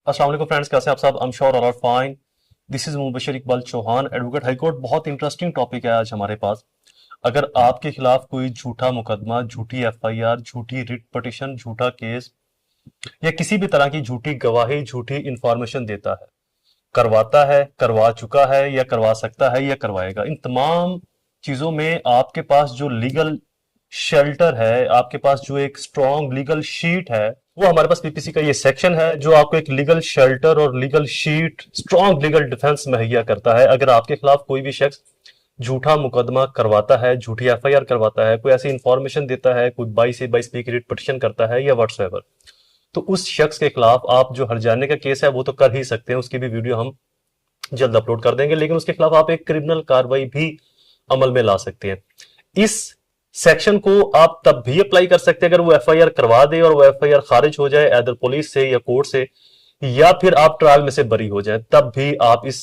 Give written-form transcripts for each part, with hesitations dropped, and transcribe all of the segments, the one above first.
अस्सलाम वालेकुम फ्रेंड्स, कैसे आप सब? I am sure all are fine. This is Mubashar Iqbal Chauhan, advocate high court. बहुत इंटरेस्टिंग टॉपिक है आज हमारे पास। अगर आपके खिलाफ कोई झूठा मुकदमा, झूठी एफआईआर, झूठी रिट पिटीशन, झूठा केस या किसी भी तरह की झूठी गवाही, झूठी इंफॉर्मेशन देता है, करवाता है, करवा चुका है या करवा सकता है या करवाएगा, इन तमाम चीजों में आपके पास जो लीगल शेल्टर है, आपके पास जो एक स्ट्रॉन्ग लीगल शीट है, वो हमारे पास पीपीसी का ये सेक्शन है जो आपको एक लीगल शेल्टर और legal sheet, strong legal defence मुहैया करता है। अगर आपके खिलाफ कोई भी शख्स झूठा मुकदमा करवाता है, झूठी एफआईआर करवाता है, कोई ऐसी इंफॉर्मेशन देता है, कोई 22 की रिट पिटीशन करता है या व्हाट्सएवर, तो उस शख्स के खिलाफ आप जो हर्जाने का केस है वो तो कर ही सकते हैं, उसकी भी वीडियो हम जल्द अपलोड कर देंगे, लेकिन उसके खिलाफ आप एक क्रिमिनल कार्रवाई भी अमल में ला सकते हैं। इस सेक्शन को आप तब भी अप्लाई कर सकते हैं अगर वो एफआईआर करवा दे और वो एफआईआर खारिज हो जाए एदर पुलिस से या कोर्ट से, या फिर आप ट्रायल में से बरी हो जाए, तब भी आप इस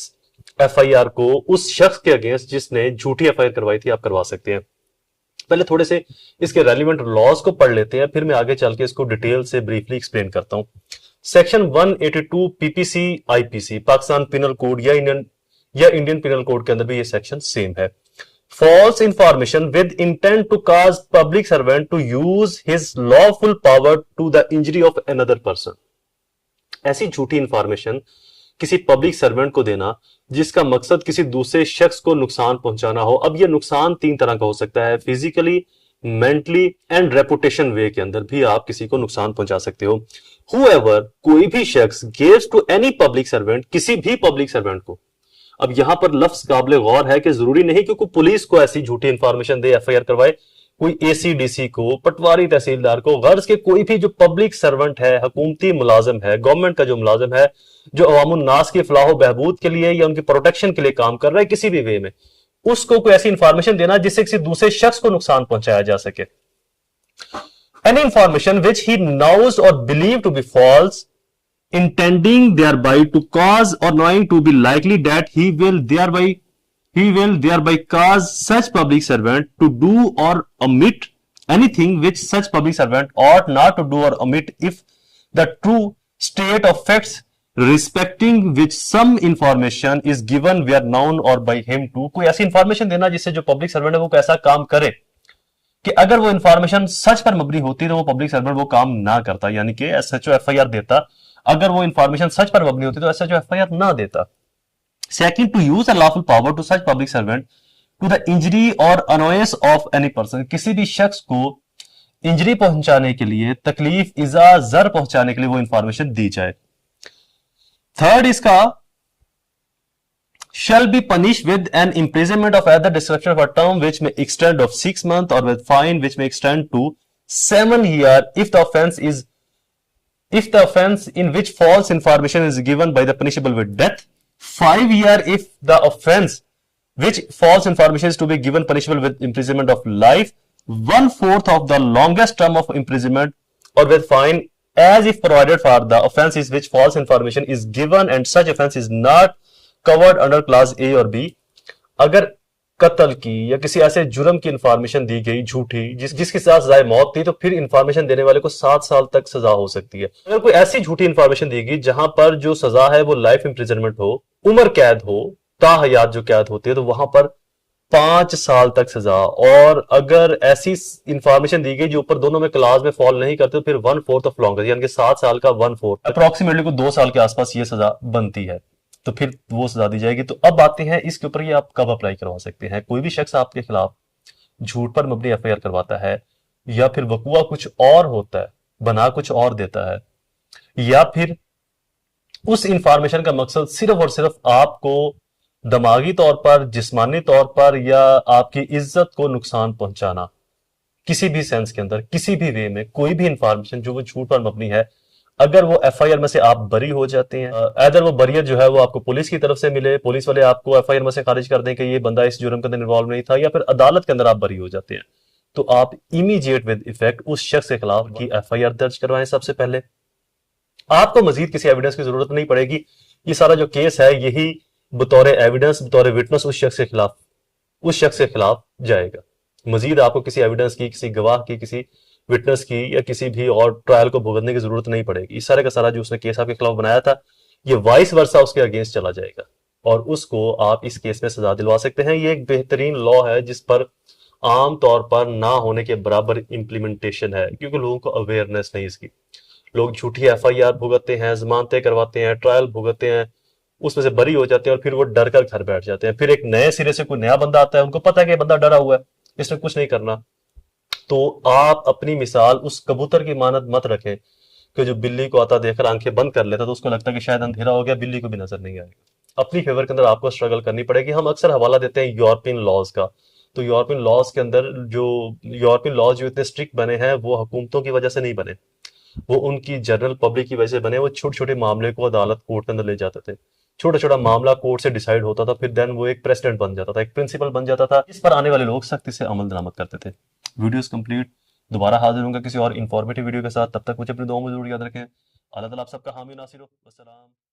एफआईआर को उस शख्स के अगेंस्ट जिसने झूठी एफआईआर करवाई थी आप करवा सकते हैं। पहले थोड़े से इसके रेलिवेंट लॉज को पढ़ लेते हैं, फिर मैं आगे चल के इसको डिटेल से ब्रीफली एक्सप्लेन करता हूं। Section 182 PPC IPC, Pakistan penal code या इंडियन पिनल कोड के अंदर भी ये सेक्शन सेम है। False information with intent to cause public servant to use his lawful power to the injury of another person। ऐसी झूठी इंफॉर्मेशन किसी पब्लिक सर्वेंट को देना जिसका मकसद किसी दूसरे शख्स को नुकसान पहुंचाना हो। अब यह नुकसान तीन तरह का हो सकता है, फिजिकली, मेंटली एंड रेपुटेशन वे के अंदर भी आप किसी को नुकसान पहुंचा सकते हो। Whoever, कोई भी शख्स gives to any public servant, किसी भी पब्लिक सर्वेंट को। अब यहां पर लफ्ज काबिल गौर है कि जरूरी नहीं कि कोई पुलिस को ऐसी झूठी इंफॉर्मेशन दे, एफआईआर करवाए, कोई एसीडीसी को, पटवारी तहसीलदार को, गर्ज के कोई भी जो पब्लिक सर्वेंट है, हुकूमती मुलाजिम है, गवर्नमेंट का जो मुलाजिम है, जो अवामुन नास की फलाह बहबूद के लिए या उनकी प्रोटेक्शन के लिए काम कर रहा है किसी भी वे में, उसको कोई ऐसी इंफॉर्मेशन देना जिससे किसी दूसरे शख्स को नुकसान पहुंचाया जा सके। Any information which he knows और believe to be false, intending thereby to cause or knowing to be likely that he will thereby cause such public servant to do or omit anything which such public servant ought not to do or omit if the true state of facts respecting which some information is given were known or by him to। कोई ऐसी information देना जिससे जो public servant है वो ऐसा काम करे कि अगर वो इंफॉर्मेशन सच पर मबनी होती तो वो पब्लिक सर्वेंट वो काम ना करता, यानी कि एसएचओ एफआईआर देता, अगर वो इंफॉर्मेशन सच पर मबनी होती तो एसएचओ एफआईआर ना देता। Second, to use a lawful power to such public servant to the injury और अनोयंस ऑफ एनी पर्सन, किसी भी शख्स को इंजरी पहुंचाने के लिए, तकलीफ, इजा, जर पहुंचाने के लिए वो इंफॉर्मेशन दी जाए। थर्ड, इसका shall be punished with an imprisonment of either description of a term which may extend of 6 months or with fine which may extend to 7 years if the offense in which false information is given by the punishable with death, 5 years if the offense which false information is to be given punishable with imprisonment of life, 1/4 of the longest term of imprisonment or with fine as if provided for the offense is which false information is given and such offense is not covered under class ए और B. अगर कत्ल की या किसी ऐसे जुर्म की information दी गई झूठी जिसके साथ सजाए मौत थी, तो फिर इंफॉर्मेशन देने वाले को 7 साल तक सजा हो सकती है। अगर कोई ऐसी झूठी इंफॉर्मेशन दी गई जहां पर जो सजा है वो लाइफ इंप्रिजनमेंट हो, उम्र कैद हो, ताहयात जो कैद होती है, तो वहां पर 5 साल तक सजा। और अगर ऐसी इंफॉर्मेशन दी गई जो ऊपर दोनों में क्लास में फॉल नहीं करते तो फिर 1/4 ऑफ लॉन्गर, यानी कि 7 साल का 1/4, अप्रोक्सीमेटली को 2 साल के आसपास ये सजा बनती है, तो फिर वो सजा दी जाएगी। तो अब आते हैं इसके ऊपर, ये आप कब अप्लाई करवा सकते हैं। कोई भी शख्स आपके खिलाफ झूठ पर मबनी एफआईआर करवाता है या फिर वकुआ कुछ और होता है, बना कुछ और देता है, या फिर उस इंफॉर्मेशन का मकसद सिर्फ और सिर्फ आपको दिमागी तौर पर, जिस्मानी तौर पर या आपकी इज्जत को नुकसान पहुंचाना, किसी भी सेंस के अंदर, किसी भी वे में, कोई भी इंफॉर्मेशन जो वो झूठ पर मबनी है, अगर वो एफआईआर में से आप बरी हो जाते हैं, अदर वो बरियत जो है वो आपको पुलिस की तरफ से मिले, पुलिस वाले आपको एफआईआर में से खारिज कर दें कि ये बंदा इस जुर्म के अंदर इन्वॉल्व नहीं था, या फिर अदालत के अंदर आप बरी हो जाते हैं, तो आप इमीडिएट विद इफेक्ट उस शख्स के खिलाफ की एफआईआर दर्ज करवाएं। सबसे पहले आपको मजीद किसी एविडेंस की जरूरत नहीं पड़ेगी, ये सारा जो केस है यही बतौर एविडेंस, बतौर विटनेस उस शख्स के खिलाफ जाएगा। मजीद आपको किसी एविडेंस की, किसी गवाह की, किसी विटनेस की या किसी भी और ट्रायल को भुगतने की जरूरत नहीं पड़ेगी। इस सारे का सारा जो उसने केस आपके खिलाफ बनाया था, ये वाइस वर्सा उसके अगेंस्ट चला जाएगा और उसको आप इस केस में सजा दिलवा सकते हैं। ये एक बेहतरीन लॉ है जिस पर आम तौर पर ना होने के बराबर इंप्लीमेंटेशन है, क्योंकि लोगों को अवेयरनेस नहीं इसकी। लोग झूठी एफआईआर भुगतते हैं, जमानतें करवाते हैं, ट्रायल भुगतते हैं, उसमें से बरी हो जाते हैं और फिर वो डर कर घर बैठ जाते हैं। फिर एक नए सिरे से कोई नया बंदा आता है, उनको पता है कि ये बंदा डरा हुआ है, इसने कुछ नहीं करना। तो आप अपनी मिसाल उस कबूतर की मानद मत रखें कि जो बिल्ली को आता देखकर आंखें बंद कर लेता, तो उसको लगता है कि शायद अंधेरा हो गया, बिल्ली को भी नजर नहीं आएगा। अपनी फेवर के अंदर आपको स्ट्रगल करनी पड़ेगी। हम अक्सर हवाला देते हैं यूरोपियन लॉज का, तो यूरोपियन लॉज के अंदर जो यूरोपियन लॉज जो इतने स्ट्रिक्ट बने हैं वो हुकूमतों की वजह से नहीं बने, वो उनकी जनरल पब्लिक की वजह से बने। वो छोटे छोटे मामले को अदालत कोर्ट के अंदर ले जाते थे, छोटा छोटा मामला कोर्ट से डिसाइड होता था, फिर देन वो एक प्रेसिडेंट बन जाता था, एक प्रिंसिपल बन जाता था। इस पर आने वाले लोग सख्ती से अमल दरामद करते थे। Video complete. दोबारा हाजिर होंगे किसी और इन्फॉर्मेटिव वीडियो के साथ। तब तक मुझे अपनी दुआओं में जरूर याद रखें। अल्लाह ताला आप सबका हामी नासिर हो। अस्सलाम।